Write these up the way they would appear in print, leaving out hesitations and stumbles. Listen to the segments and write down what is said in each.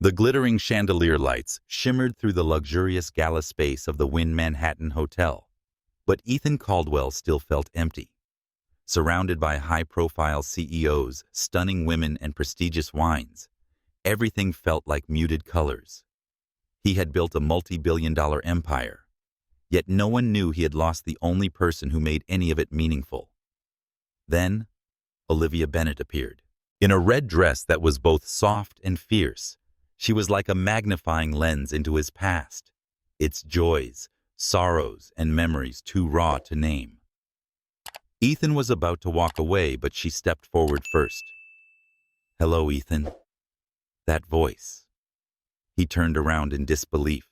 The glittering chandelier lights shimmered through the luxurious gala space of the Wynn Manhattan Hotel, but Ethan Caldwell still felt empty. Surrounded by high-profile CEOs, stunning women, and prestigious wines, everything felt like muted colors. He had built a multi-billion-dollar empire, yet no one knew he had lost the only person who made any of it meaningful. Then, Olivia Bennett appeared. In a red dress that was both soft and fierce, she was like a magnifying lens into his past, its joys, sorrows, and memories too raw to name. Ethan was about to walk away, but she stepped forward first. "Hello, Ethan." That voice. He turned around in disbelief.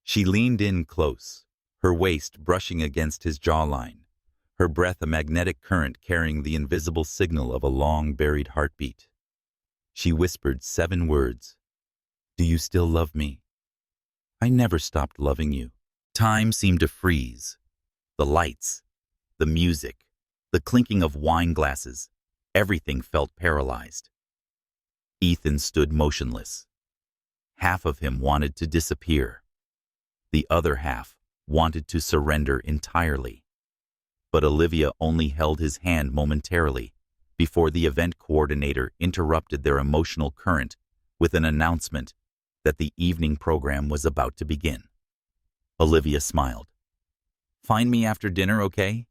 She leaned in close, her waist brushing against his jawline, her breath a magnetic current carrying the invisible signal of a long-buried heartbeat. She whispered 7 words. "Do you still love me?" "I never stopped loving you." Time seemed to freeze. The lights, the music, the clinking of wine glasses, everything felt paralyzed. Ethan stood motionless. Half of him wanted to disappear. The other half wanted to surrender entirely. But Olivia only held his hand momentarily before the event coordinator interrupted their emotional current with an announcement that the evening program was about to begin. Olivia smiled. "Find me after dinner, okay?"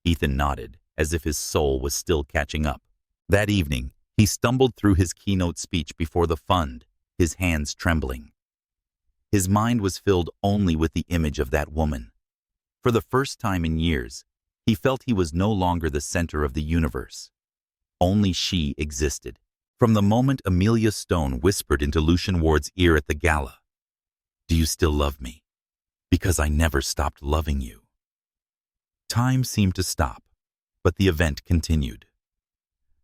Ethan nodded, as if his soul was still catching up. That evening, he stumbled through his keynote speech before the fund, his hands trembling. His mind was filled only with the image of that woman. For the first time in years, he felt he was no longer the center of the universe. Only she existed. From the moment Amelia Stone whispered into Lucian Ward's ear at the gala, "Do you still love me? Because I never stopped loving you." Time seemed to stop, but the event continued.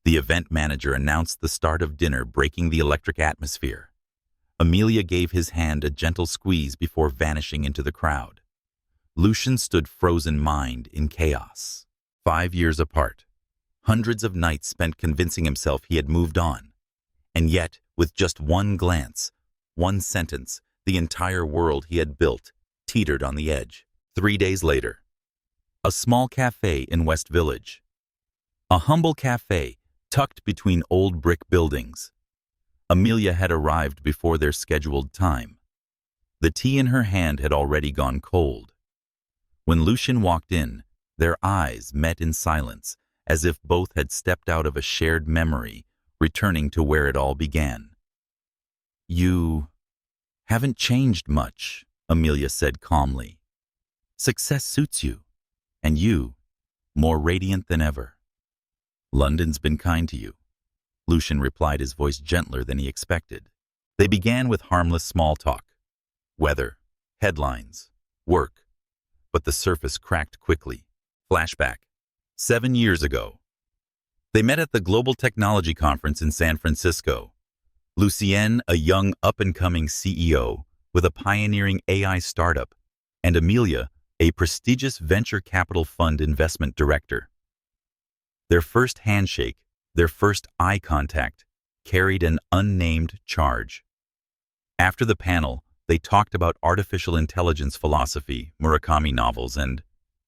The event manager announced the start of dinner, breaking the electric atmosphere. Amelia gave his hand a gentle squeeze before vanishing into the crowd. Lucian stood frozen, mind in chaos. 5 years apart, hundreds of nights spent convincing himself he had moved on. And yet, with just one glance, one sentence, the entire world he had built teetered on the edge. 3 days later, a small cafe in West Village. A humble cafe tucked between old brick buildings. Amelia had arrived before their scheduled time. The tea in her hand had already gone cold. When Lucian walked in, their eyes met in silence, as if both had stepped out of a shared memory, returning to where it all began. "You haven't changed much," Amelia said calmly. "Success suits you, and you, more radiant than ever." "London's been kind to you," Lucian replied, his voice gentler than he expected. They began with harmless small talk. Weather, headlines, work. But the surface cracked quickly. Flashback. 7 years ago. They met at the Global Technology Conference in San Francisco. Lucienne, a young up-and-coming CEO with a pioneering AI startup, and Amelia, a prestigious venture capital fund investment director. Their first handshake, their first eye contact, carried an unnamed charge. After the panel, they talked about artificial intelligence philosophy, Murakami novels, and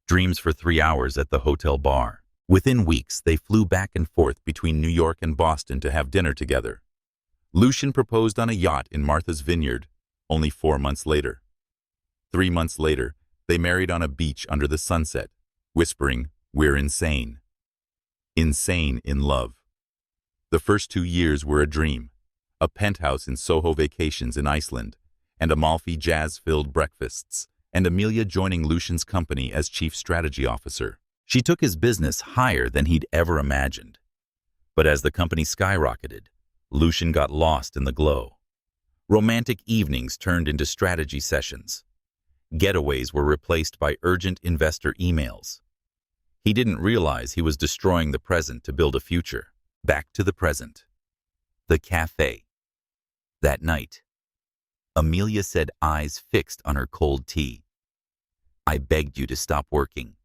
dreams for 3 hours at the hotel bar. Within weeks, they flew back and forth between New York and Boston to have dinner together. Lucian proposed on a yacht in Martha's Vineyard, only 4 months later. 3 months later, they married on a beach under the sunset, whispering, "We're insane." Insane in love. The first 2 years were a dream. A penthouse in Soho vacations in Iceland, and Amalfi jazz-filled breakfasts, and Amelia joining Lucian's company as chief strategy officer. She took his business higher than he'd ever imagined. But as the company skyrocketed, Lucian got lost in the glow. Romantic evenings turned into strategy sessions. Getaways were replaced by urgent investor emails. He didn't realize he was destroying the present to build a future. Back to the present. The cafe. That night, Amelia said, eyes fixed on her cold tea, "I begged you to stop working,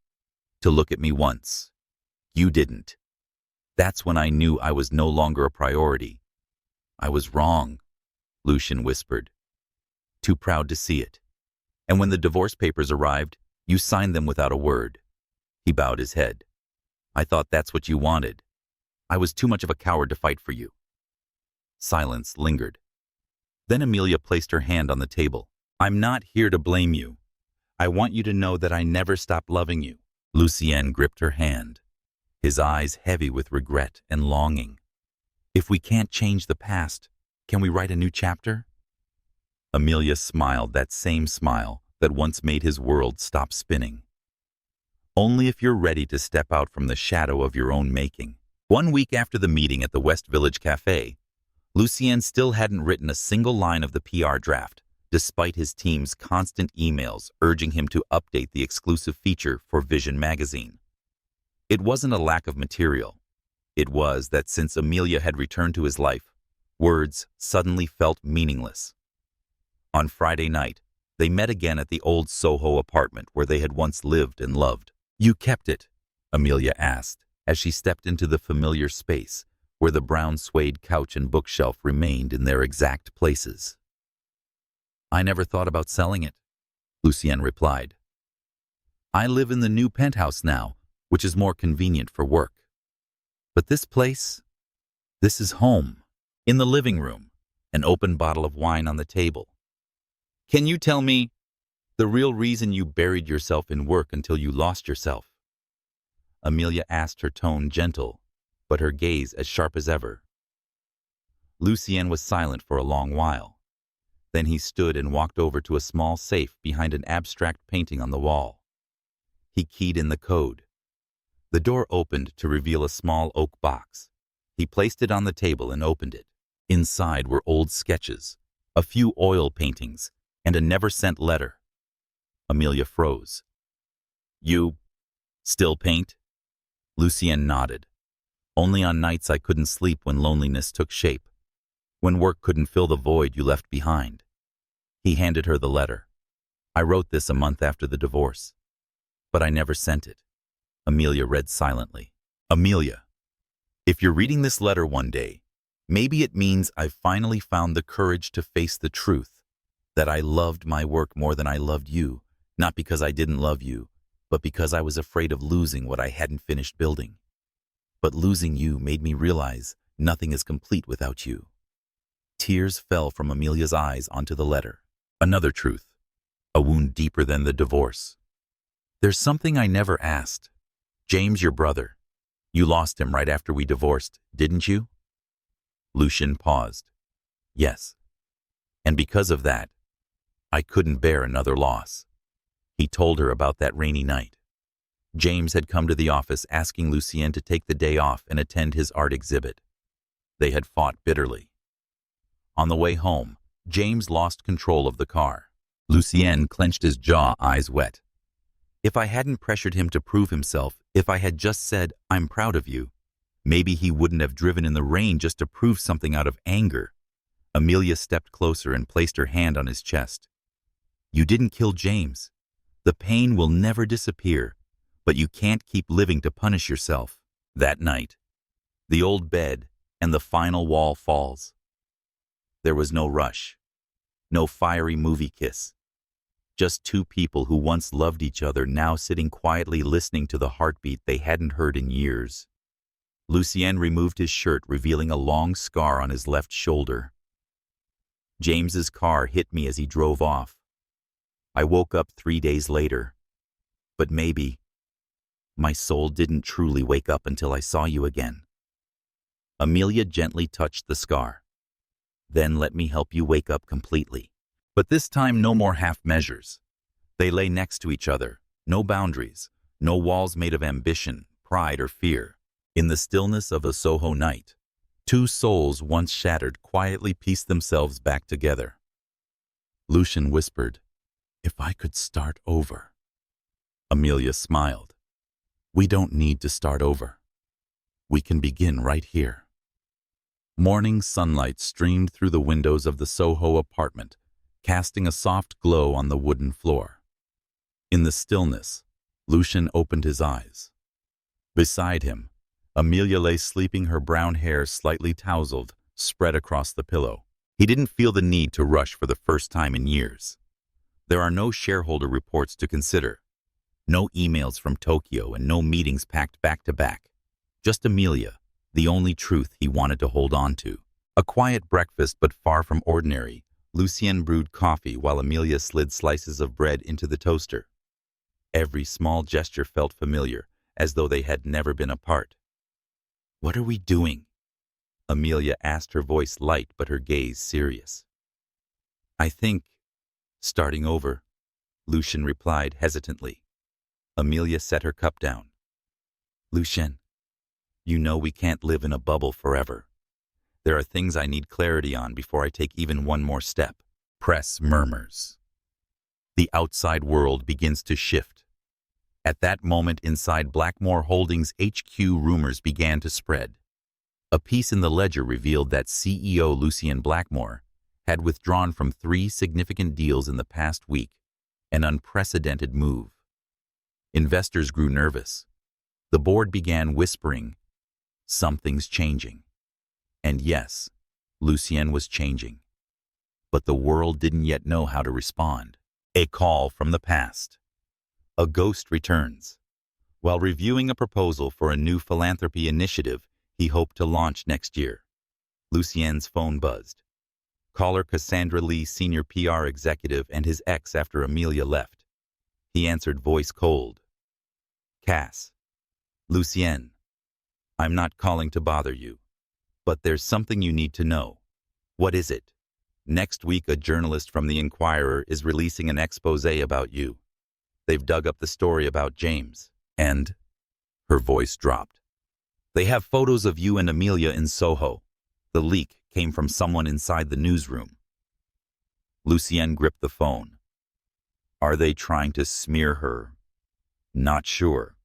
to look at me once. You didn't. That's when I knew I was no longer a priority. I was wrong." Lucian whispered. Too proud to see it. And when the divorce papers arrived, you signed them without a word. He bowed his head. I thought that's what you wanted. I was too much of a coward to fight for you. Silence lingered. Then Amelia placed her hand on the table. I'm not here to blame you. I want you to know that I never stopped loving you. Lucien gripped her hand, his eyes heavy with regret and longing. If we can't change the past, can we write a new chapter? Amelia smiled, that same smile that once made his world stop spinning. Only if you're ready to step out from the shadow of your own making. 1 week after the meeting at the West Village Cafe, Lucien still hadn't written a single line of the PR draft, despite his team's constant emails urging him to update the exclusive feature for Vision magazine. It wasn't a lack of material. It was that since Amelia had returned to his life, words suddenly felt meaningless. On Friday night, they met again at the old Soho apartment where they had once lived and loved. You kept it? Amelia asked, as she stepped into the familiar space where the brown suede couch and bookshelf remained in their exact places. I never thought about selling it, Lucien replied. I live in the new penthouse now, which is more convenient for work. But this place, this is home. In the living room, an open bottle of wine on the table. Can you tell me the real reason you buried yourself in work until you lost yourself? Amelia asked, her tone gentle, but her gaze as sharp as ever. Lucien was silent for a long while. Then he stood and walked over to a small safe behind an abstract painting on the wall. He keyed in the code. The door opened to reveal a small oak box. He placed it on the table and opened it. Inside were old sketches, a few oil paintings, and a never-sent letter. Amelia froze. You still paint? Lucien nodded. Only on nights I couldn't sleep when loneliness took shape, when work couldn't fill the void you left behind. He handed her the letter. I wrote this a month after the divorce, but I never sent it. Amelia read silently. Amelia, if you're reading this letter one day, maybe it means I've finally found the courage to face the truth, that I loved my work more than I loved you, not because I didn't love you, but because I was afraid of losing what I hadn't finished building. But losing you made me realize nothing is complete without you. Tears fell from Amelia's eyes onto the letter. Another truth, a wound deeper than the divorce. There's something I never asked. James, your brother, you lost him right after we divorced, didn't you? Lucien paused. Yes. And because of that, I couldn't bear another loss. He told her about that rainy night. James had come to the office asking Lucien to take the day off and attend his art exhibit. They had fought bitterly. On the way home, James lost control of the car. Lucien clenched his jaw, eyes wet. If I hadn't pressured him to prove himself, if I had just said, I'm proud of you, maybe he wouldn't have driven in the rain just to prove something out of anger. Amelia stepped closer and placed her hand on his chest. You didn't kill James. The pain will never disappear, but you can't keep living to punish yourself. That night, the old bed and the final wall falls. There was no rush, no fiery movie kiss. Just two people who once loved each other now sitting quietly listening to the heartbeat they hadn't heard in years. Lucien removed his shirt, revealing a long scar on his left shoulder. James's car hit me as he drove off. I woke up 3 days later. But maybe my soul didn't truly wake up until I saw you again. Amelia gently touched the scar. Then let me help you wake up completely. But this time no more half measures. They lay next to each other, no boundaries, no walls made of ambition, pride, or fear. In the stillness of a Soho night, two souls once shattered quietly pieced themselves back together. Lucien whispered, If I could start over. Amelia smiled. We don't need to start over. We can begin right here. Morning sunlight streamed through the windows of the Soho apartment, casting a soft glow on the wooden floor. In the stillness, Lucien opened his eyes. Beside him, Amelia lay sleeping, her brown hair slightly tousled, spread across the pillow. He didn't feel the need to rush for the first time in years. There are no shareholder reports to consider, no emails from Tokyo, and no meetings packed back to back. Just Amelia, the only truth he wanted to hold on to. A quiet breakfast, but far from ordinary. Lucien brewed coffee while Amelia slid slices of bread into the toaster. Every small gesture felt familiar, as though they had never been apart. "What are we doing?" Amelia asked, her voice light but her gaze serious. "I think, starting over," Lucien replied hesitantly. Amelia set her cup down. "Lucien, you know we can't live in a bubble forever. There are things I need clarity on before I take even one more step." Press murmurs. The outside world begins to shift. At that moment inside Blackmore Holdings HQ, rumors began to spread. A piece in the Ledger revealed that CEO Lucien Blackmore had withdrawn from 3 significant deals in the past week, an unprecedented move. Investors grew nervous. The board began whispering, "Something's changing." And yes, Lucien was changing. But the world didn't yet know how to respond. A call from the past. A ghost returns. While reviewing a proposal for a new philanthropy initiative he hoped to launch next year, Lucien's phone buzzed. Caller Cassandra Lee, senior PR executive and his ex after Amelia left. He answered, voice cold. "Cass. Lucien. I'm not calling to bother you, but there's something you need to know." "What is it?" "Next week a journalist from the Inquirer is releasing an expose about you. They've dug up the story about James, and..." Her voice dropped. "They have photos of you and Amelia in Soho. The leak came from someone inside the newsroom." Lucien gripped the phone. Are they trying to smear her? Not sure.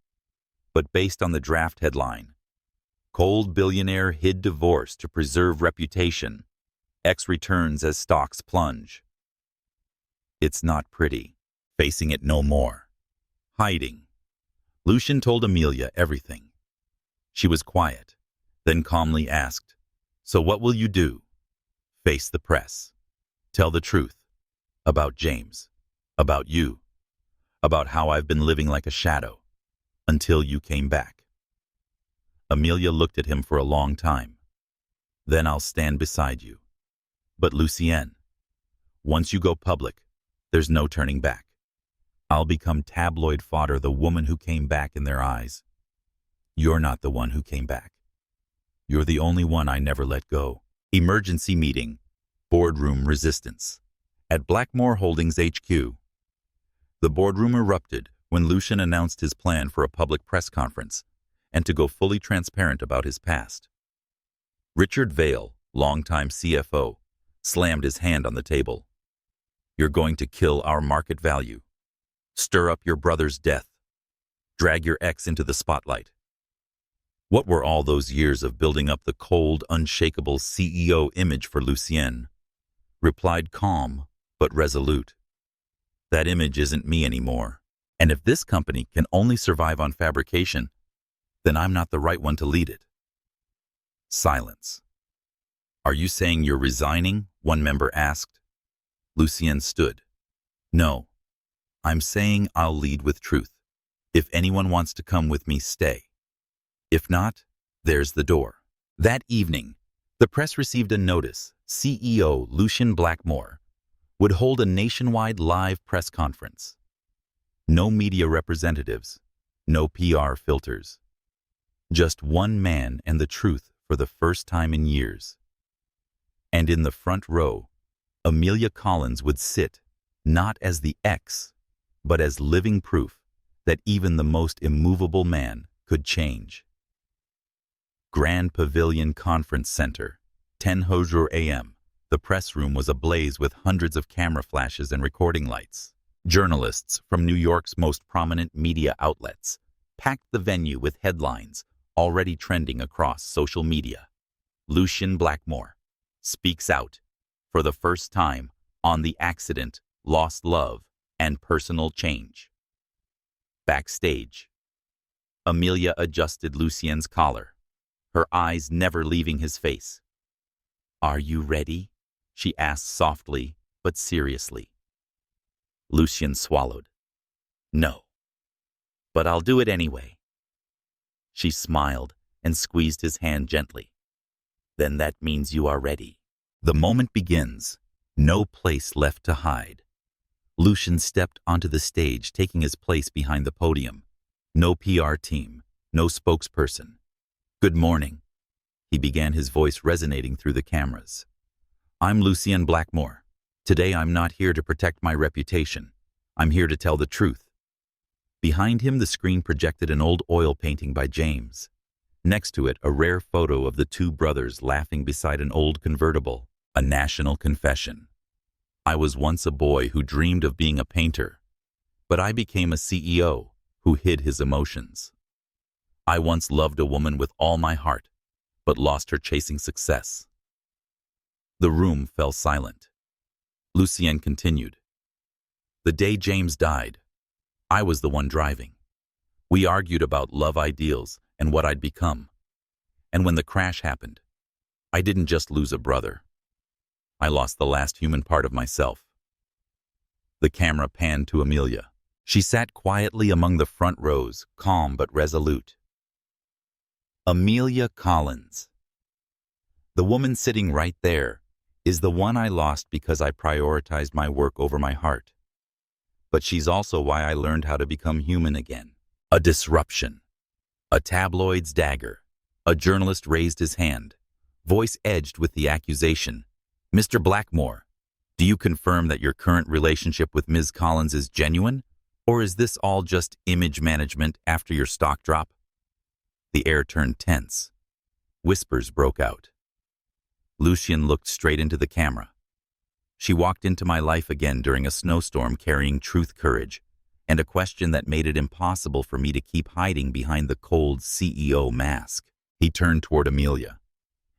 But based on the draft headline, "Cold billionaire hid divorce to preserve reputation. Ex returns as stocks plunge." It's not pretty. Facing it no more. Hiding. Lucien told Amelia everything. She was quiet, then calmly asked, "So what will you do?" "Face the press. Tell the truth. About James. About you. About how I've been living like a shadow. Until you came back." Amelia looked at him for a long time. "Then I'll stand beside you." "But Lucien, once you go public, there's no turning back. I'll become tabloid fodder, the woman who came back in their eyes. You're not the one who came back. You're the only one I never let go." Emergency meeting. Boardroom resistance. At Blackmore Holdings HQ. The boardroom erupted when Lucien announced his plan for a public press conference and to go fully transparent about his past. Richard Vail, longtime CFO, slammed his hand on the table. "You're going to kill our market value. Stir up your brother's death. Drag your ex into the spotlight." What were all those years of building up the cold, unshakable CEO image for Lucien? Replied calm, but resolute. "That image isn't me anymore. And if this company can only survive on fabrication, then I'm not the right one to lead it." Silence. "Are you saying you're resigning?" one member asked. Lucien stood. "No. I'm saying I'll lead with truth. If anyone wants to come with me, stay. If not, there's the door." That evening, the press received a notice. CEO Lucien Blackmore would hold a nationwide live press conference. No media representatives, no PR filters. Just one man and the truth for the first time in years. And in the front row, Amelia Collins would sit, not as the ex, but as living proof that even the most immovable man could change. Grand Pavilion Conference Center, 10:00 a.m. The press room was ablaze with hundreds of camera flashes and recording lights. Journalists from New York's most prominent media outlets packed the venue with headlines already trending across social media. Lucien Blackmore speaks out for the first time on the accident, lost love, and personal change. Backstage, Amelia adjusted Lucien's collar, her eyes never leaving his face. "Are you ready?" she asked softly but seriously. Lucien swallowed. No. But I'll do it anyway. She smiled and squeezed his hand gently. Then that means you are ready. The moment begins. No place left to hide. Lucien stepped onto the stage, taking his place behind the podium. No PR team, no spokesperson. Good morning. He began, his voice resonating through the cameras. I'm Lucien Blackmore. Today I'm not here to protect my reputation. I'm here to tell the truth. Behind him, the screen projected an old oil painting by James. Next to it, a rare photo of the two brothers laughing beside an old convertible, a national confession. I was once a boy who dreamed of being a painter, but I became a CEO who hid his emotions. I once loved a woman with all my heart, but lost her chasing success. The room fell silent. Lucien continued. The day James died, I was the one driving. We argued about love ideals and what I'd become. And when the crash happened, I didn't just lose a brother. I lost the last human part of myself. The camera panned to Amelia. She sat quietly among the front rows, calm but resolute. Amelia Collins. The woman sitting right there is the one I lost because I prioritized my work over my heart. But she's also why I learned how to become human again. A disruption. A tabloid's dagger. A journalist raised his hand, voice edged with the accusation. Mr. Blackmore, do you confirm that your current relationship with Ms. Collins is genuine? Or is this all just image management after your stock drop? The air turned tense. Whispers broke out. Lucien looked straight into the camera. She walked into my life again during a snowstorm, carrying truth, courage, and a question that made it impossible for me to keep hiding behind the cold CEO mask. He turned toward Amelia.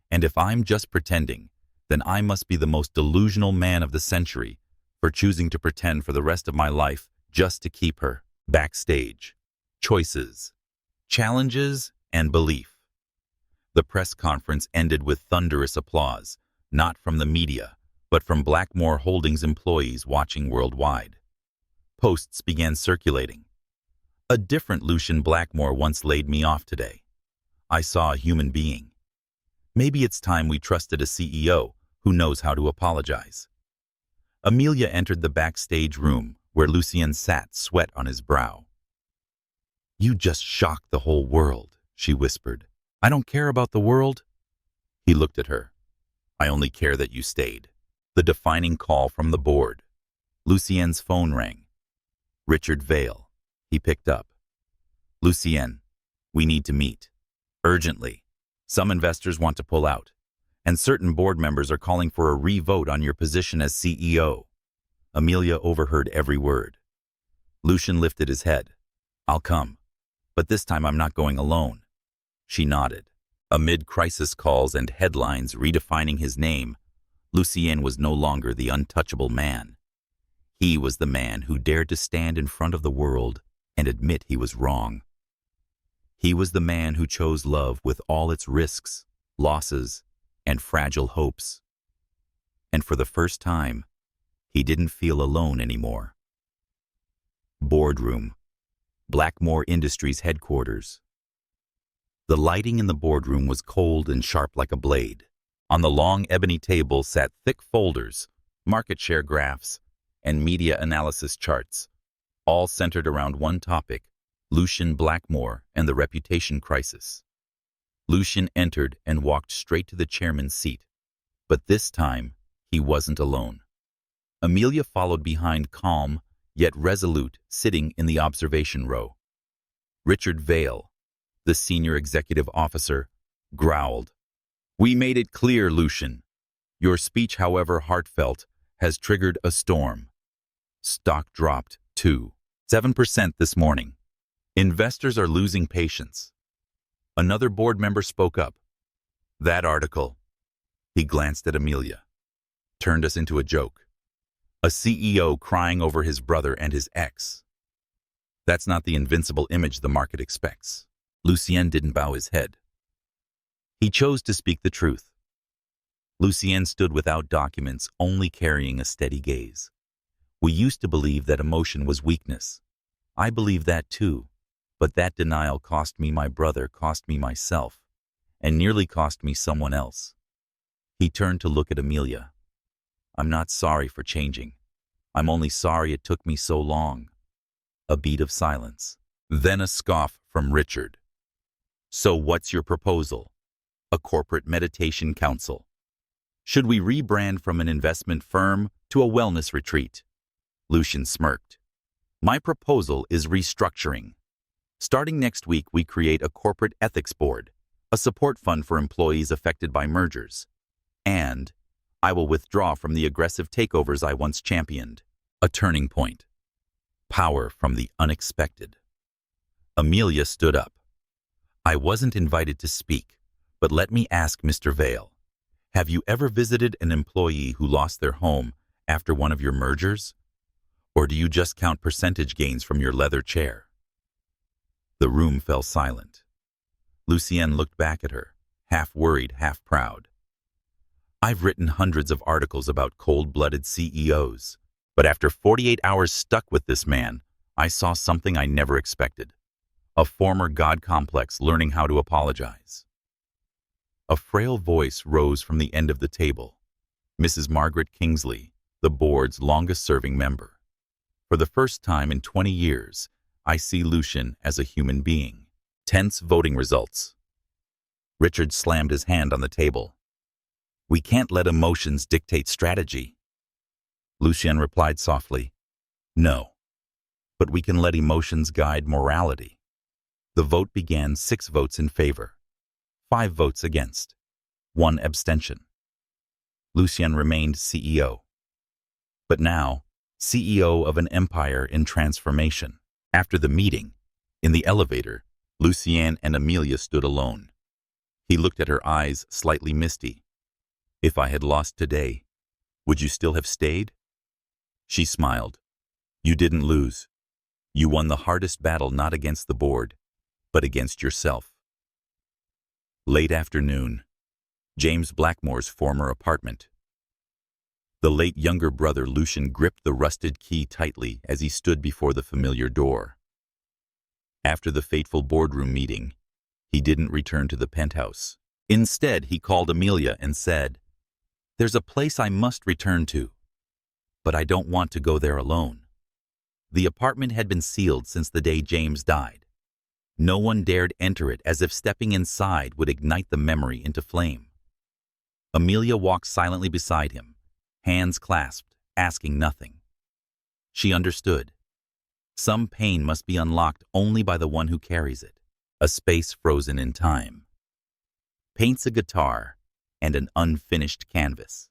And if I'm just pretending, then I must be the most delusional man of the century for choosing to pretend for the rest of my life just to keep her. Backstage. Choices. Challenges and belief. The press conference ended with thunderous applause, not from the media, but from Blackmore Holdings employees watching worldwide. Posts began circulating. A different Lucien Blackmore once laid me off today. I saw a human being. Maybe it's time we trusted a CEO who knows how to apologize. Amelia entered the backstage room where Lucien sat, sweat on his brow. You just shocked the whole world, she whispered. I don't care about the world. He looked at her. I only care that you stayed. The defining call from the board. Lucien's phone rang. Richard Vale. He picked up. Lucien, we need to meet. Urgently. Some investors want to pull out, and certain board members are calling for a re-vote on your position as CEO. Amelia overheard every word. Lucien lifted his head. I'll come, but this time I'm not going alone. She nodded. Amid crisis calls and headlines redefining his name, Lucien was no longer the untouchable man. He was the man who dared to stand in front of the world and admit he was wrong. He was the man who chose love with all its risks, losses, and fragile hopes. And for the first time, he didn't feel alone anymore. Boardroom. Blackmore Industries headquarters. The lighting in the boardroom was cold and sharp like a blade. On the long ebony table sat thick folders, market share graphs, and media analysis charts, all centered around one topic: Lucien Blackmore and the reputation crisis. Lucien entered and walked straight to the chairman's seat, but this time he wasn't alone. Amelia followed behind, calm yet resolute, sitting in the observation row. Richard Vale, the senior executive officer, growled. We made it clear, Lucien. Your speech, however heartfelt, has triggered a storm. Stock dropped 7% this morning. Investors are losing patience. Another board member spoke up. That article, he glanced at Amelia, turned us into a joke. A CEO crying over his brother and his ex. That's not the invincible image the market expects. Lucien didn't bow his head. He chose to speak the truth. Lucien stood without documents, only carrying a steady gaze. We used to believe that emotion was weakness. I believe that too, but that denial cost me my brother, cost me myself, and nearly cost me someone else. He turned to look at Amelia. I'm not sorry for changing. I'm only sorry it took me so long. A beat of silence. Then a scoff from Richard. So what's your proposal? A corporate meditation council? Should we rebrand from an investment firm to a wellness retreat? Lucien smirked. My proposal is restructuring. Starting next week, we create a corporate ethics board, a support fund for employees affected by mergers, and I will withdraw from the aggressive takeovers I once championed. A turning point. Power from the unexpected. Amelia stood up. I wasn't invited to speak, but let me ask Mr. Vale. Have you ever visited an employee who lost their home after one of your mergers? Or do you just count percentage gains from your leather chair? The room fell silent. Lucien looked back at her, half worried, half proud. I've written hundreds of articles about cold-blooded CEOs, but after 48 hours stuck with this man, I saw something I never expected. A former God complex learning how to apologize. A frail voice rose from the end of the table. Mrs. Margaret Kingsley, the board's longest-serving member. For the first time in 20 years, I see Lucien as a human being. Tense voting results. Richard slammed his hand on the table. We can't let emotions dictate strategy. Lucien replied softly, No, but we can let emotions guide morality. The vote began 6 votes in favor, 5 votes against, 1 abstention. Lucien remained CEO. But now, CEO of an empire in transformation. After the meeting, in the elevator, Lucien and Amelia stood alone. He looked at her eyes, slightly misty. If I had lost today, would you still have stayed? She smiled. You didn't lose. You won the hardest battle not against the board, but against yourself. Late afternoon, James Blackmore's former apartment. The late younger brother Lucien gripped the rusted key tightly as he stood before the familiar door. After the fateful boardroom meeting, he didn't return to the penthouse. Instead, he called Amelia and said, There's a place I must return to, but I don't want to go there alone. The apartment had been sealed since the day James died. No one dared enter it, as if stepping inside would ignite the memory into flame. Amelia walked silently beside him, hands clasped, asking nothing. She understood. Some pain must be unlocked only by the one who carries it. A space frozen in time. Paints a guitar and an unfinished canvas.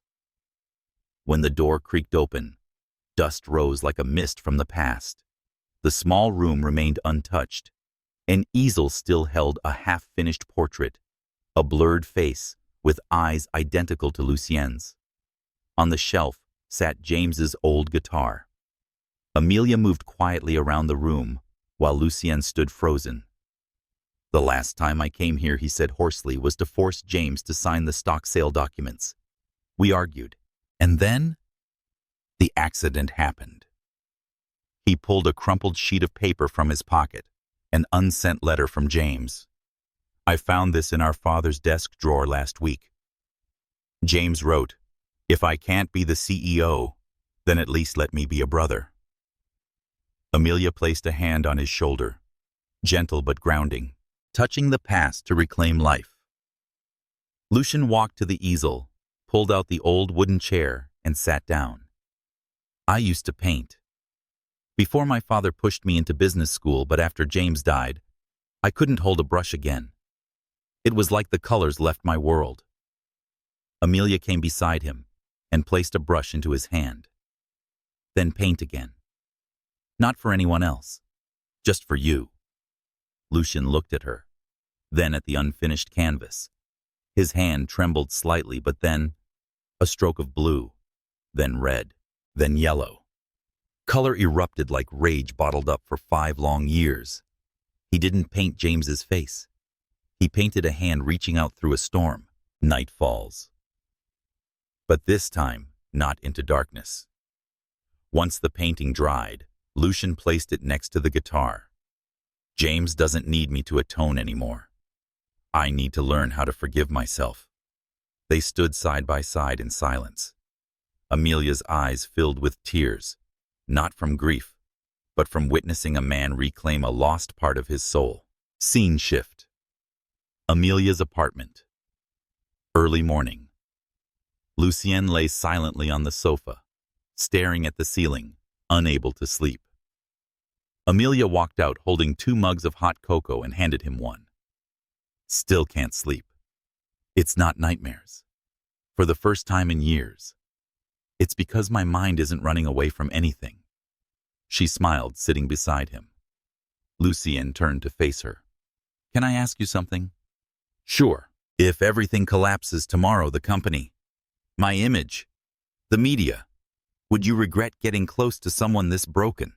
When the door creaked open, dust rose like a mist from the past. The small room remained untouched. An easel still held a half-finished portrait, a blurred face with eyes identical to Lucien's. On the shelf sat James's old guitar. Amelia moved quietly around the room, while Lucien stood frozen. The last time I came here, he said hoarsely, was to force James to sign the stock sale documents. We argued. And then, the accident happened. He pulled a crumpled sheet of paper from his pocket, an unsent letter from James. I found this in our father's desk drawer last week. James wrote, If I can't be the CEO, then at least let me be a brother. Amelia placed a hand on his shoulder, gentle but grounding, touching the past to reclaim life. Lucien walked to the easel, pulled out the old wooden chair, and sat down. I used to paint. Before my father pushed me into business school, but after James died, I couldn't hold a brush again. It was like the colors left my world. Amelia came beside him and placed a brush into his hand. Then paint again. Not for anyone else, just for you. Lucien looked at her, then at the unfinished canvas. His hand trembled slightly, but then a stroke of blue, then red, then yellow. Color erupted like rage bottled up for 5 long years. He didn't paint James's face. He painted a hand reaching out through a storm. Night falls. But this time, not into darkness. Once the painting dried, Lucian placed it next to the guitar. James doesn't need me to atone anymore. I need to learn how to forgive myself. They stood side by side in silence. Amelia's eyes filled with tears, not from grief, but from witnessing a man reclaim a lost part of his soul. Scene shift. Amelia's apartment. Early morning. Lucien lay silently on the sofa, staring at the ceiling, unable to sleep. Amelia walked out holding 2 mugs of hot cocoa and handed him one. Still can't sleep. It's not nightmares. For the first time in years. It's because my mind isn't running away from anything. She smiled, sitting beside him. Lucien turned to face her. Can I ask you something? Sure. If everything collapses tomorrow, the company, my image, the media, would you regret getting close to someone this broken?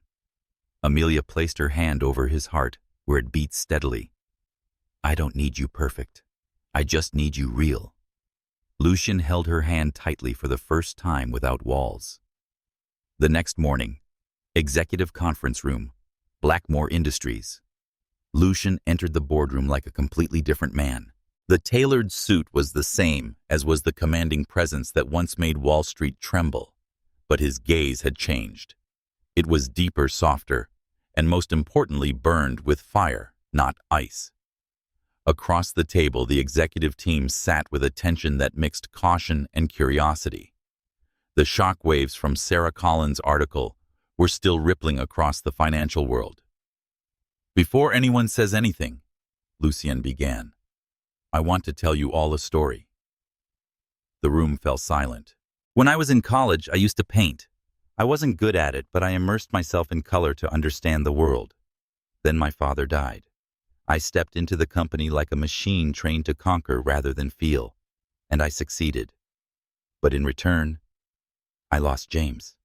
Amelia placed her hand over his heart, where it beat steadily. I don't need you perfect. I just need you real. Lucien held her hand tightly for the first time without walls. The next morning, executive conference room, Blackmore Industries. Lucien entered the boardroom like a completely different man. The tailored suit was the same as was the commanding presence that once made Wall Street tremble, but his gaze had changed. It was deeper, softer, and most importantly burned with fire, not ice. Across the table, the executive team sat with a tension that mixed caution and curiosity. The shockwaves from Sarah Collins' article were still rippling across the financial world. Before anyone says anything, Lucien began, I want to tell you all a story. The room fell silent. When I was in college, I used to paint. I wasn't good at it, but I immersed myself in color to understand the world. Then my father died. I stepped into the company like a machine trained to conquer rather than feel, and I succeeded. But in return, I lost James,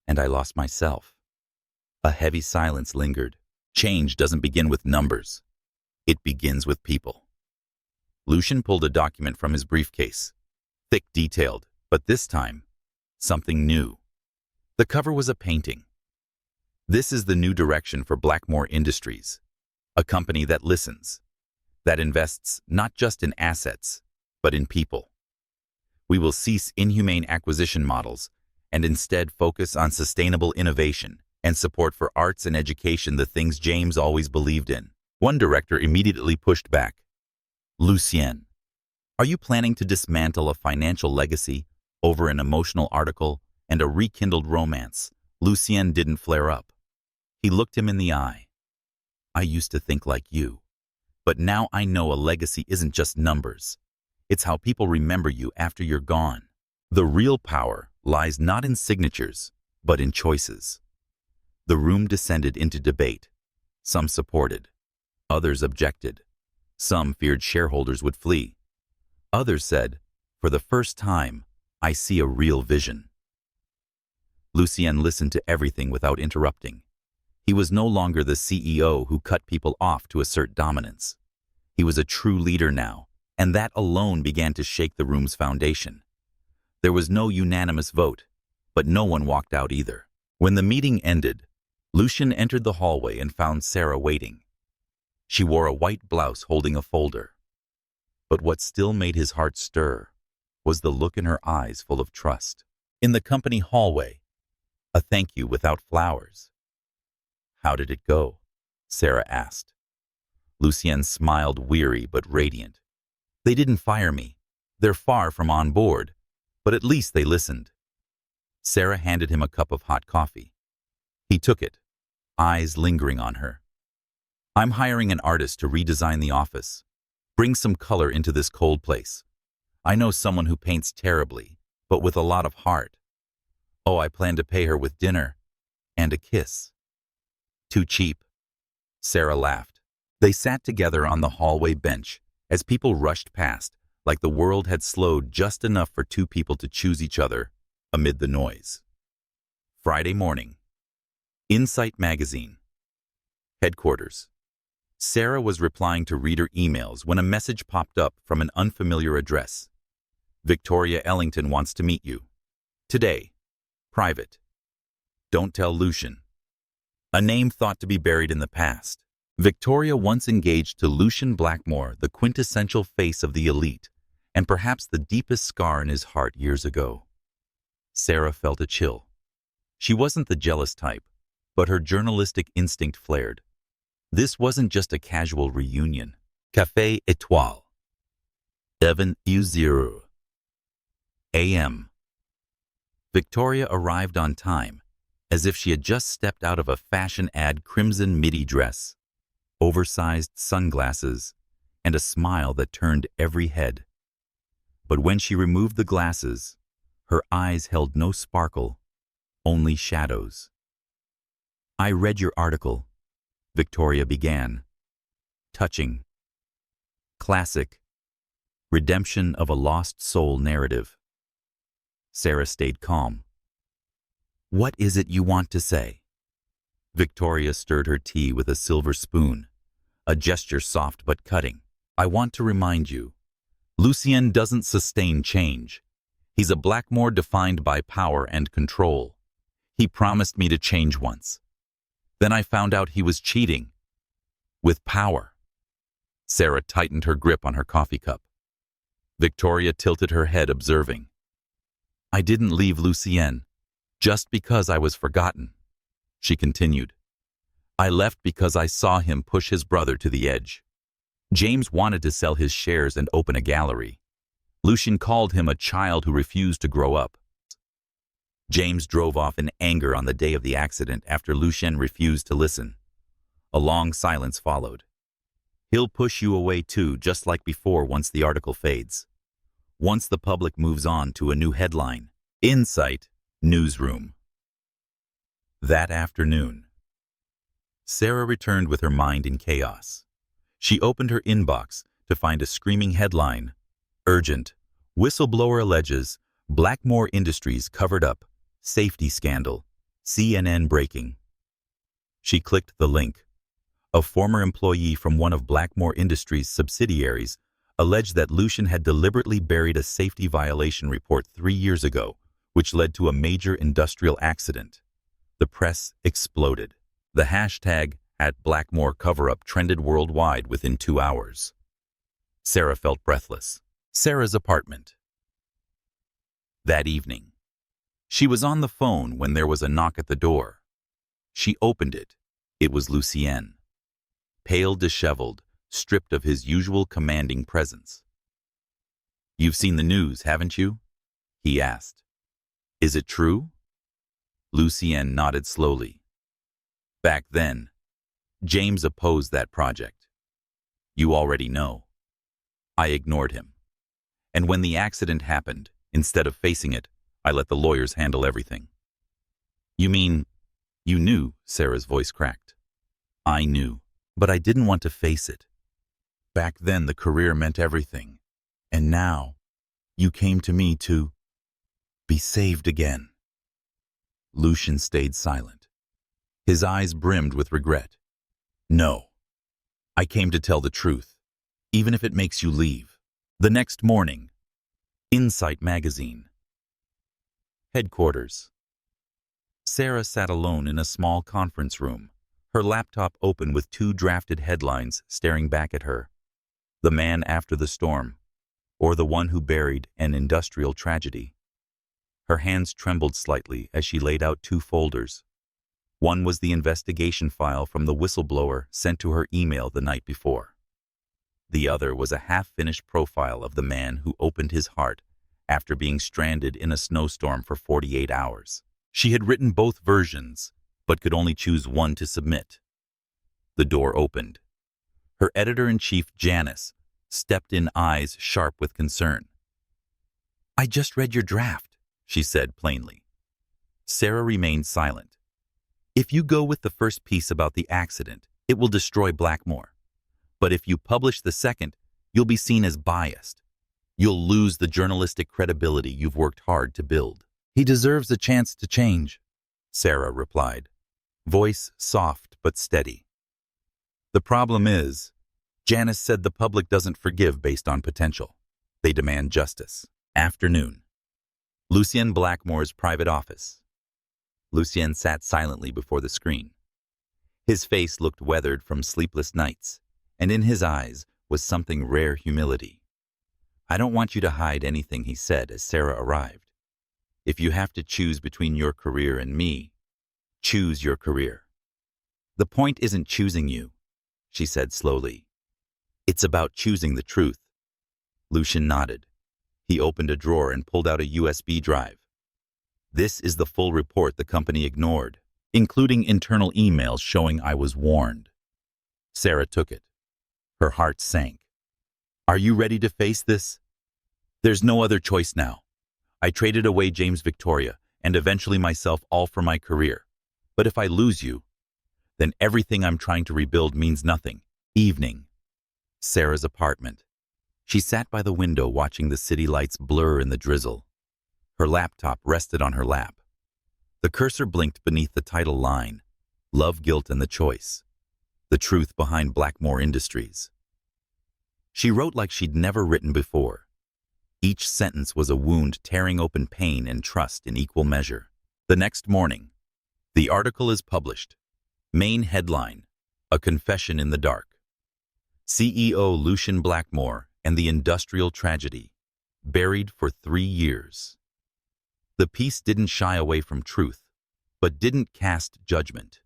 and I lost myself. A heavy silence lingered. Change doesn't begin with numbers. It begins with people. Lucien pulled a document from his briefcase, thick, detailed, but this time, something new. The cover was a painting. This is the new direction for Blackmore Industries, a company that listens, that invests not just in assets, but in people. We will cease inhumane acquisition models and instead focus on sustainable innovation and support for arts and education, the things James always believed in. One director immediately pushed back. Lucien, are you planning to dismantle a financial legacy over an emotional article and a rekindled romance? Lucien didn't flare up. He looked him in the eye. I used to think like you, but now I know a legacy isn't just numbers. It's how people remember you after you're gone. The real power lies not in signatures, but in choices. The room descended into debate. Some supported. Others objected. Some feared shareholders would flee. Others said, for the first time, I see a real vision. Lucien listened to everything without interrupting. He was no longer the CEO who cut people off to assert dominance. He was a true leader now, and that alone began to shake the room's foundation. There was no unanimous vote, but no one walked out either. When the meeting ended, Lucien entered the hallway and found Sarah waiting. She wore a white blouse holding a folder. But what still made his heart stir was the look in her eyes full of trust. In the company hallway, a thank you without flowers. How did it go? Sarah asked. Lucien smiled, weary but radiant. They didn't fire me. They're far from on board, but at least they listened. Sarah handed him a cup of hot coffee. He took it, eyes lingering on her. I'm hiring an artist to redesign the office. Bring some color into this cold place. I know someone who paints terribly, but with a lot of heart. Oh, I plan to pay her with dinner and a kiss. Too cheap. Sarah laughed. They sat together on the hallway bench as people rushed past, like the world had slowed just enough for 2 people to choose each other amid the noise. Friday morning. Insight Magazine. Headquarters. Sarah was replying to reader emails when a message popped up from an unfamiliar address. Victoria Ellington wants to meet you. Today. Private. Don't tell Lucian. A name thought to be buried in the past. Victoria once engaged to Lucian Blackmore, the quintessential face of the elite, and perhaps the deepest scar in his heart years ago. Sarah felt a chill. She wasn't the jealous type, but her journalistic instinct flared. This wasn't just a casual reunion. Café Étoile. 7:00 a.m. Victoria arrived on time, as if she had just stepped out of a fashion ad crimson midi dress, oversized sunglasses, and a smile that turned every head. But when she removed the glasses, her eyes held no sparkle, only shadows. "I read your article," Victoria began. "Touching. Classic. Redemption of a lost soul narrative." Sarah stayed calm. "What is it you want to say?" Victoria stirred her tea with a silver spoon, a gesture soft but cutting. "I want to remind you, Lucien doesn't sustain change. He's a Blackmore defined by power and control. He promised me to change once. Then I found out he was cheating. With power." Sarah tightened her grip on her coffee cup. Victoria tilted her head, observing. "I didn't leave Lucien just because I was forgotten," she continued. "I left because I saw him push his brother to the edge. James wanted to sell his shares and open a gallery. Lucien called him a child who refused to grow up. James drove off in anger on the day of the accident after Lucien refused to listen. A long silence followed. He'll push you away too, just like before once the article fades. Once the public moves on to a new headline. Insight, newsroom. That afternoon, Sarah returned with her mind in chaos. She opened her inbox to find a screaming headline. Urgent. Whistleblower alleges Blackmore Industries covered up. Safety scandal. CNN breaking. She clicked the link. A former employee from one of Blackmore Industries' subsidiaries alleged that Lucien had deliberately buried a safety violation report 3 years ago, which led to a major industrial accident. The press exploded. The hashtag @BlackmoreCoverup trended worldwide within 2 hours. Sarah felt breathless. Sarah's apartment. That evening, she was on the phone when there was a knock at the door. She opened it. It was Lucien. Pale, disheveled, stripped of his usual commanding presence. "You've seen the news, haven't you?" he asked. "Is it true?" Lucien nodded slowly. "Back then, James opposed that project. You already know. I ignored him. And when the accident happened, instead of facing it, I let the lawyers handle everything." "You mean, you knew?" Sarah's voice cracked. "I knew, but I didn't want to face it. Back then, the career meant everything. And now, you came to me to be saved again." Lucien stayed silent. His eyes brimmed with regret. "No. I came to tell the truth, even if it makes you leave." The next morning, Insight magazine. Headquarters. Sarah sat alone in a small conference room, her laptop open with 2 drafted headlines staring back at her. The man after the storm, or the one who buried an industrial tragedy. Her hands trembled slightly as she laid out 2 folders. One was the investigation file from the whistleblower sent to her email the night before. The other was a half-finished profile of the man who opened his heart after being stranded in a snowstorm for 48 hours. She had written both versions, but could only choose one to submit. The door opened. Her editor-in-chief, Janice, stepped in, eyes sharp with concern. "I just read your draft," she said plainly. Sarah remained silent. "If you go with the first piece about the accident, it will destroy Blackmore. But if you publish the second, you'll be seen as biased. You'll lose the journalistic credibility you've worked hard to build." "He deserves a chance to change," Sarah replied, voice soft but steady. "The problem is, Janice said the public doesn't forgive based on potential. They demand justice." Afternoon. Lucien Blackmore's private office. Lucien sat silently before the screen. His face looked weathered from sleepless nights, and in his eyes was something rare humility. "I don't want you to hide anything," he said as Sarah arrived. "If you have to choose between your career and me, choose your career." "The point isn't choosing you," she said slowly. "It's about choosing the truth." Lucien nodded. He opened a drawer and pulled out a USB drive. "This is the full report the company ignored, including internal emails showing I was warned." Sarah took it. Her heart sank. "Are you ready to face this?" "There's no other choice now. I traded away James Victoria and eventually myself all for my career. But if I lose you, then everything I'm trying to rebuild means nothing." Evening. Sarah's apartment. She sat by the window watching the city lights blur in the drizzle. Her laptop rested on her lap. The cursor blinked beneath the title line, "Love, Guilt, and the Choice. The Truth Behind Blackmore Industries." She wrote like she'd never written before. Each sentence was a wound tearing open pain and trust in equal measure. The next morning, the article is published. Main headline, "A Confession in the Dark. CEO Lucien Blackmore and the Industrial Tragedy, Buried for 3 years." The piece didn't shy away from truth, but didn't cast judgment.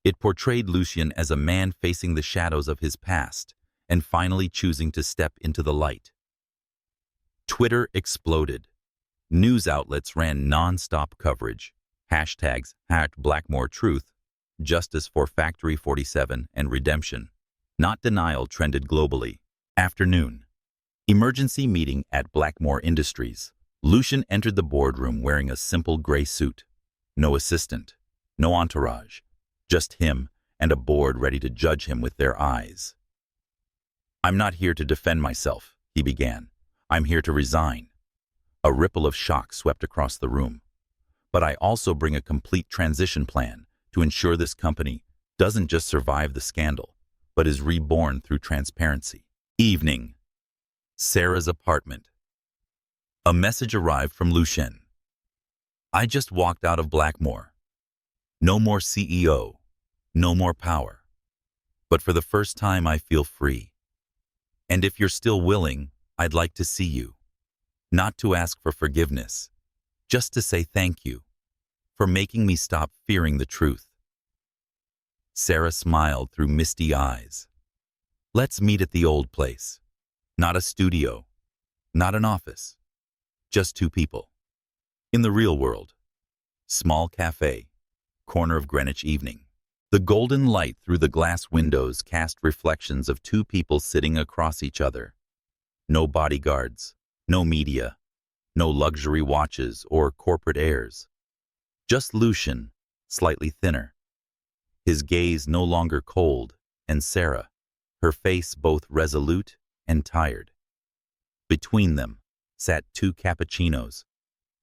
It portrayed Lucien as a man facing the shadows of his past and finally choosing to step into the light. Twitter exploded. News outlets ran non-stop coverage. Hashtags #BlackmoreTruth, Justice for Factory 47, and Redemption, Not Denial trended globally. Afternoon. Emergency meeting at Blackmore Industries. Lucien entered the boardroom wearing a simple gray suit. No assistant, no entourage, just him and a board ready to judge him with their eyes. "I'm not here to defend myself," he began. "I'm here to resign." A ripple of shock swept across the room. "But I also bring a complete transition plan to ensure this company doesn't just survive the scandal, but is reborn through transparency." Evening. Sarah's apartment. A message arrived from Lucien. "I just walked out of Blackmore. No more CEO, no more power. But for the first time I feel free. And if you're still willing, I'd like to see you. Not to ask for forgiveness, just to say thank you for making me stop fearing the truth." Sarah smiled through misty eyes. "Let's meet at the old place. Not a studio, not an office. Just two people. In the real world. Small cafe, corner of Greenwich evening." The golden light through the glass windows cast reflections of two people sitting across each other. No bodyguards, no media, no luxury watches or corporate airs. Just Lucien, slightly thinner. His gaze no longer cold, and Sarah, her face both resolute and tired. Between them sat 2 cappuccinos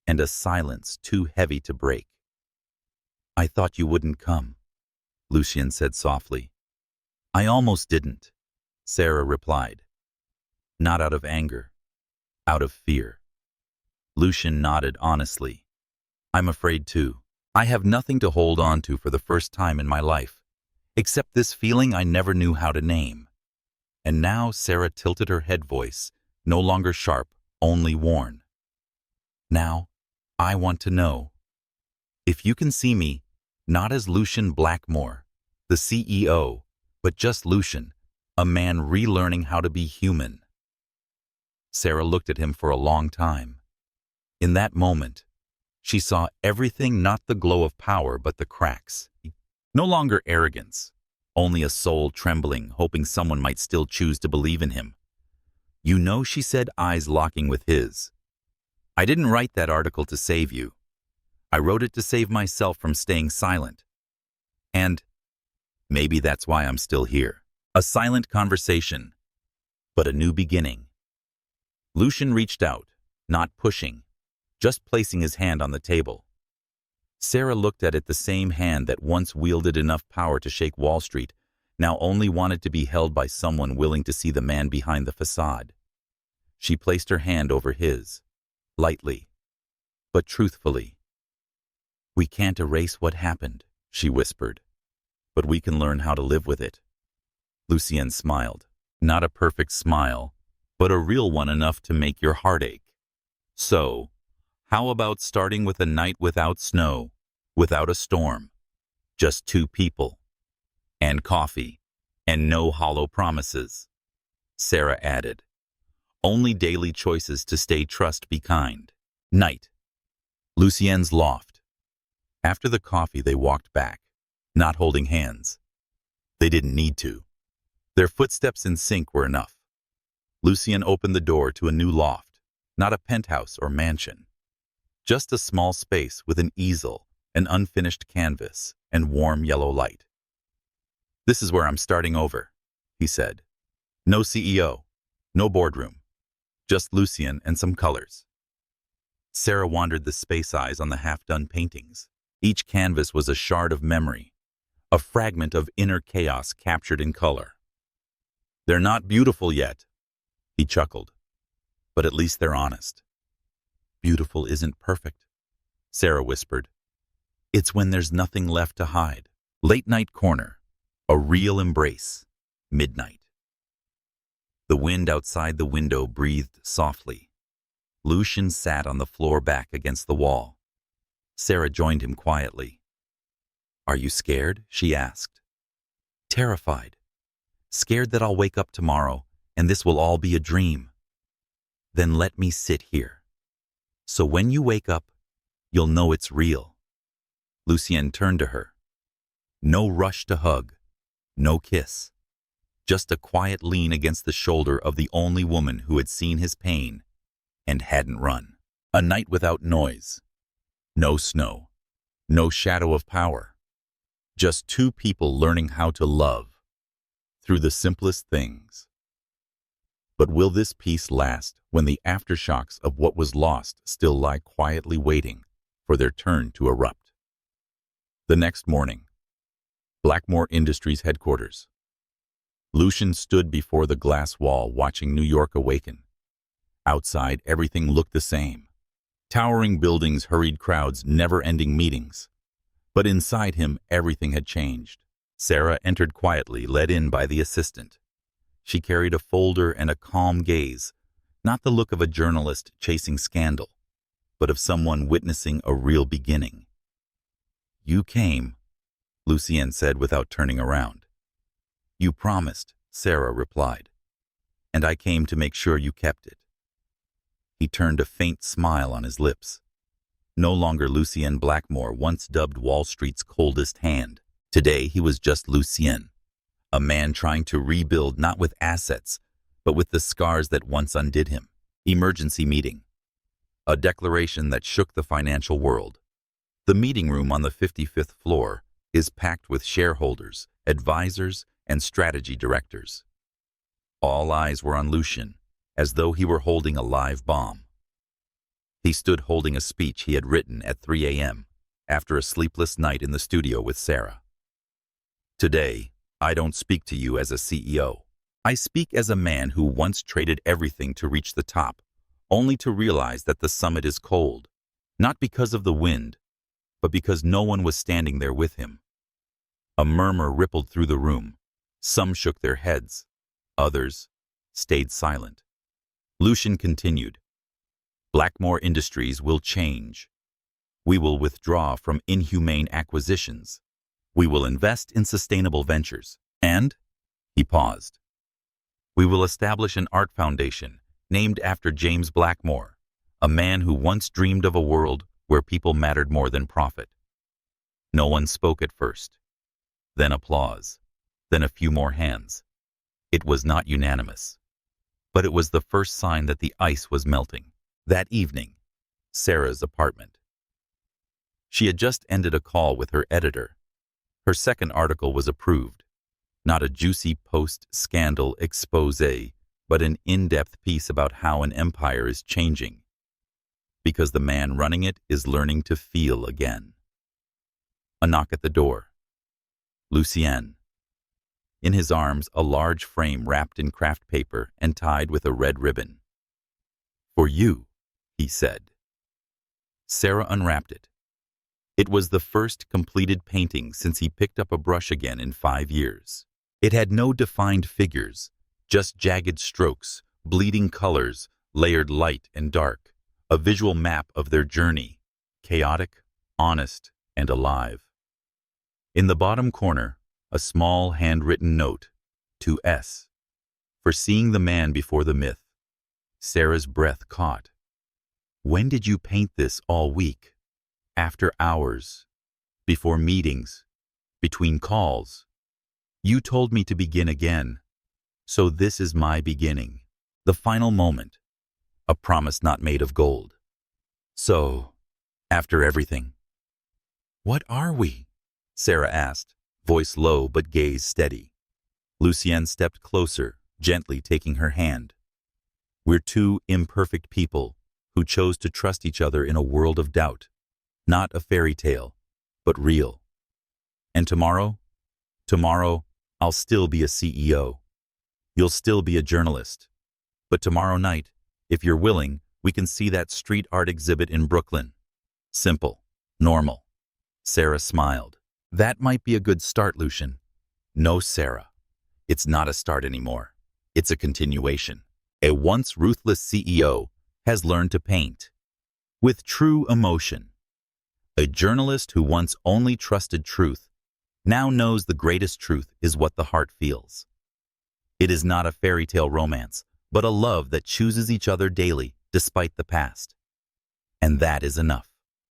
and a silence too heavy to break. "I thought you wouldn't come," Lucien said softly. "I almost didn't," Sarah replied. "Not out of anger, out of fear." Lucien nodded honestly. "I'm afraid too. I have nothing to hold on to for the first time in my life, except this feeling I never knew how to name." And now Sarah tilted her head, voice no longer sharp, only worn. "Now, I want to know if you can see me, not as Lucien Blackmore, the CEO, but just Lucien, a man relearning how to be human." Sarah looked at him for a long time. In that moment, she saw everything, not the glow of power, but the cracks. No longer arrogance, only a soul trembling, hoping someone might still choose to believe in him. "You know," she said, eyes locking with his, "I didn't write that article to save you. I wrote it to save myself from staying silent. And maybe that's why I'm still here." A silent conversation, but a new beginning. Lucien reached out, not pushing, just placing his hand on the table. Sarah looked at it, the same hand that once wielded enough power to shake Wall Street, now only wanted to be held by someone willing to see the man behind the facade. She placed her hand over his. lightly, but truthfully. "We can't erase what happened," she whispered, "but we can learn how to live with it." Lucien smiled. Not a perfect smile, but a real one enough to make your heart ache. "So, how about starting with a night without snow, without a storm, just two people, and coffee, and no hollow promises?" Sarah added, "Only daily choices to stay trust be kind." Night. Lucien's loft. After the coffee they walked back, not holding hands. They didn't need to. Their footsteps in sync were enough. Lucien opened the door to a new loft, not a penthouse or mansion. Just a small space with an easel, an unfinished canvas, and warm yellow light. "This is where I'm starting over," he said. "No CEO, no boardroom, just Lucien and some colors." Sarah wandered the space eyes on the half-done paintings. Each canvas was a shard of memory, a fragment of inner chaos captured in color. "They're not beautiful yet," he chuckled, "but at least they're honest." "Beautiful isn't perfect," Sarah whispered. "It's when there's nothing left to hide." Late night corner, a real embrace, midnight. The wind outside the window breathed softly. Lucien sat on the floor back against the wall. Sarah joined him quietly. "Are you scared?" she asked. "Terrified. Scared that I'll wake up tomorrow and this will all be a dream." "Then let me sit here. So when you wake up, you'll know it's real." Lucien turned to her. No rush to hug, no kiss. Just a quiet lean against the shoulder of the only woman who had seen his pain and hadn't run. A night without noise. No snow. No shadow of power. Just two people learning how to love through the simplest things. But will this peace last when the aftershocks of what was lost still lie quietly waiting for their turn to erupt? The next morning, Blackmore Industries headquarters. Lucien stood before the glass wall watching New York awaken. Outside, everything looked the same. Towering buildings, hurried crowds, never-ending meetings. But inside him, everything had changed. Sarah entered quietly, led in by the assistant. She carried a folder and a calm gaze, not the look of a journalist chasing scandal, but of someone witnessing a real beginning. "You came," Lucien said without turning around. "You promised," Sarah replied, "and I came to make sure you kept it." He turned a faint smile on his lips. No longer Lucien Blackmore, once dubbed Wall Street's coldest hand. Today he was just Lucien, a man trying to rebuild not with assets, but with the scars that once undid him. Emergency meeting. A declaration that shook the financial world. The meeting room on the 55th floor is packed with shareholders, advisors, and strategy directors. All eyes were on Lucien, as though he were holding a live bomb. He stood holding a speech he had written at 3 a.m. after a sleepless night in the studio with Sarah. "Today, I don't speak to you as a CEO. I speak as a man who once traded everything to reach the top, only to realize that the summit is cold, not because of the wind, but because no one was standing there with him." A murmur rippled through the room. Some shook their heads. Others stayed silent. Lucien continued. "Blackmore Industries will change. We will withdraw from inhumane acquisitions. We will invest in sustainable ventures. And," he paused, "we will establish an art foundation named after James Blackmore, a man who once dreamed of a world where people mattered more than profit." No one spoke at first. Then applause. Then a few more hands. It was not unanimous, but it was the first sign that the ice was melting. That evening, Sarah's apartment. She had just ended a call with her editor. Her second article was approved. Not a juicy post-scandal expose, but an in-depth piece about how an empire is changing, because the man running it is learning to feel again. A knock at the door. Lucien. In his arms, a large frame wrapped in craft paper and tied with a red ribbon. "For you," he said. Sarah unwrapped it. It was the first completed painting since he picked up a brush again in 5 years. It had no defined figures, just jagged strokes, bleeding colors, layered light and dark, a visual map of their journey, chaotic, honest, and alive. In the bottom corner, a small handwritten note, to S, for seeing the man before the myth. Sarah's breath caught. When did you paint this all week? After hours, before meetings, between calls. You told me to begin again, so this is my beginning, the final moment, a promise not made of gold. So, after everything, what are we? Sarah asked, voice low but gaze steady. Lucienne stepped closer, gently taking her hand. We're two imperfect people who chose to trust each other in a world of doubt. Not a fairy tale, but real. And tomorrow, I'll still be a CEO. You'll still be a journalist. But tomorrow night, if you're willing, we can see that street art exhibit in Brooklyn. Simple, normal. Sarah smiled. That might be a good start, Lucian. No, Sarah. It's not a start anymore. It's a continuation. A once ruthless CEO has learned to paint with true emotion. A journalist who once only trusted truth now knows the greatest truth is what the heart feels. It is not a fairy tale romance, but a love that chooses each other daily despite the past. And that is enough.